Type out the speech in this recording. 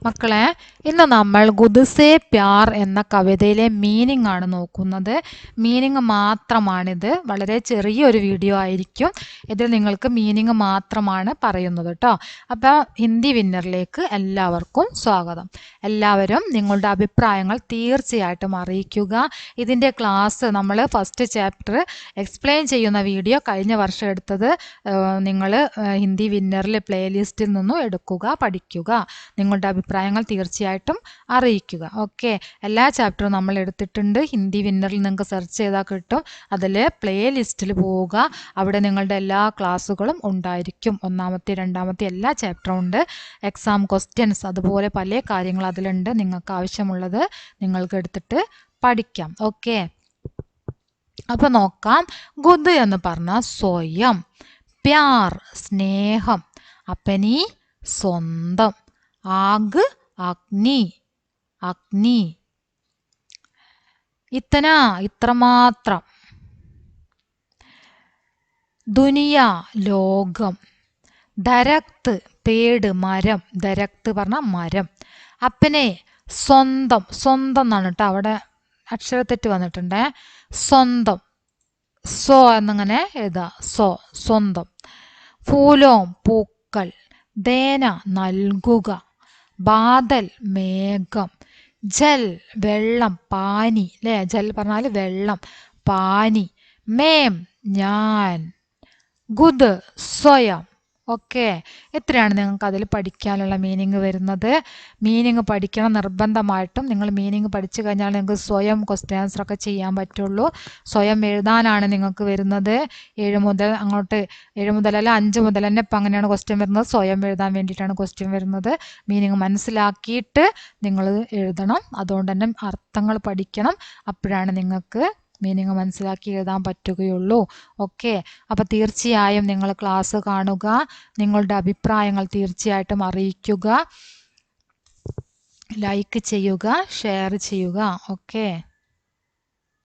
മക്കളെ, ഇന്ന് നമ്മൾ ഗുദ്സേ പ്യാർ എന്ന കവിതയിലെ മീനിങ് ആണ് നോക്കുന്നത്. മീനിങ് മാത്രമാണിത്. വളരെ ചെറിയൊരു വീഡിയോ ആയിരിക്കും. ഇതിൽ നിങ്ങൾക്ക് മീനിങ് മാത്രമാണ് പറയുന്നത് കേട്ടോ. അപ്പോൾ ഹിന്ദി വിന്നറിലേക്ക് എല്ലാവർക്കും സ്വാഗതം. എല്ലാവരും നിങ്ങളുടെ അഭിപ്രായങ്ങൾ തീർച്ചയായിട്ടും അറിയിക്കുക. ഇതിൻ്റെ ക്ലാസ് നമ്മൾ ഫസ്റ്റ് ചാപ്റ്റർ എക്സ്പ്ലെയിൻ ചെയ്യുന്ന വീഡിയോ കഴിഞ്ഞ വർഷം എടുത്തത് നിങ്ങൾ ഹിന്ദി വിന്നറിൽ പ്ലേലിസ്റ്റിൽ നിന്നും എടുക്കുക, പഠിക്കുക. നിങ്ങളുടെ അഭിപ്രായങ്ങൾ തീർച്ചയായിട്ടും അറിയിക്കുക. ഓക്കെ, എല്ലാ ചാപ്റ്ററും നമ്മൾ എടുത്തിട്ടുണ്ട്. ഹിന്ദി വിന്നറിൽ നിങ്ങൾക്ക് സെർച്ച് ചെയ്താൽ കിട്ടും. അതിൽ പ്ലേ ലിസ്റ്റിൽ പോവുക. അവിടെ നിങ്ങളുടെ എല്ലാ ക്ലാസ്സുകളും ഉണ്ടായിരിക്കും. ഒന്നാമത്തെ രണ്ടാമത്തെ എല്ലാ ചാപ്റ്ററും ഉണ്ട്. എക്സാം ക്വസ്റ്റ്യൻസ് അതുപോലെ പല കാര്യങ്ങൾ അതിലുണ്ട്. നിങ്ങൾക്ക് ആവശ്യമുള്ളത് നിങ്ങൾക്ക് എടുത്തിട്ട് പഠിക്കാം. ഓക്കെ, അപ്പോൾ നോക്കാം. ഗുദ് എന്ന് പറഞ്ഞാൽ സ്വയം, പ്യാർ സ്നേഹം, അപ്പനി സ്വന്തം, ആഗ് അഗ്നി, അഗ്നി, ഇത്തന ഇത്രമാത്രം, ദുനിയ ലോകം, ദരക്ത് പേട് മരം, ദരക്ത് പറഞ്ഞാൽ മരം, അപ്പനെ സ്വന്തം, സ്വന്തം എന്നാണ് കേട്ടോ, അവിടെ അക്ഷരത്തെറ്റ് വന്നിട്ടുണ്ട്. സ്വന്തം, സോ എന്നിങ്ങനെ എഴുതാ, സോ സ്വന്തം, ഫൂലോം പൂക്കൾ, ദേന നൽകുക, ബാദൽ മേഘം, ജൽ വെള്ളം, പാനി അല്ലേ, ജൽ പറഞ്ഞാൽ വെള്ളം, പാനി, മേം ഞാൻ, ഗുദ് സ്വയം. ഓക്കെ, ഇത്രയാണ് നിങ്ങൾക്ക് അതിൽ പഠിക്കാനുള്ള മീനിങ് വരുന്നത്. മീനിങ് പഠിക്കണം നിർബന്ധമായിട്ടും. നിങ്ങൾ മീനിങ് പഠിച്ചു കഴിഞ്ഞാൽ നിങ്ങൾക്ക് സ്വയം ക്വസ്റ്റ്യൻ ആൻസർ ഒക്കെ ചെയ്യാൻ പറ്റുള്ളൂ. സ്വയം എഴുതാനാണ് നിങ്ങൾക്ക് വരുന്നത്. 7 മുതൽ അങ്ങോട്ട് 7 മുതലല്ല 5 മുതൽ തന്നെ ഇപ്പം അങ്ങനെയാണ് ക്വസ്റ്റ്യൻ വരുന്നത്. സ്വയം എഴുതാൻ വേണ്ടിയിട്ടാണ് ക്വസ്റ്റ്യൻ വരുന്നത്. മീനിങ് മനസ്സിലാക്കിയിട്ട് നിങ്ങൾ എഴുതണം. അതുകൊണ്ട് തന്നെ അർത്ഥങ്ങൾ പഠിക്കണം. അപ്പോഴാണ് നിങ്ങൾക്ക് മീനിങ് മനസ്സിലാക്കി എഴുതാൻ പറ്റുകയുള്ളൂ. ഓക്കെ, അപ്പോൾ തീർച്ചയായും നിങ്ങൾ ക്ലാസ് കാണുക. നിങ്ങളുടെ അഭിപ്രായങ്ങൾ തീർച്ചയായിട്ടും അറിയിക്കുക. ലൈക്ക് ചെയ്യുക, ഷെയർ ചെയ്യുക. ഓക്കെ.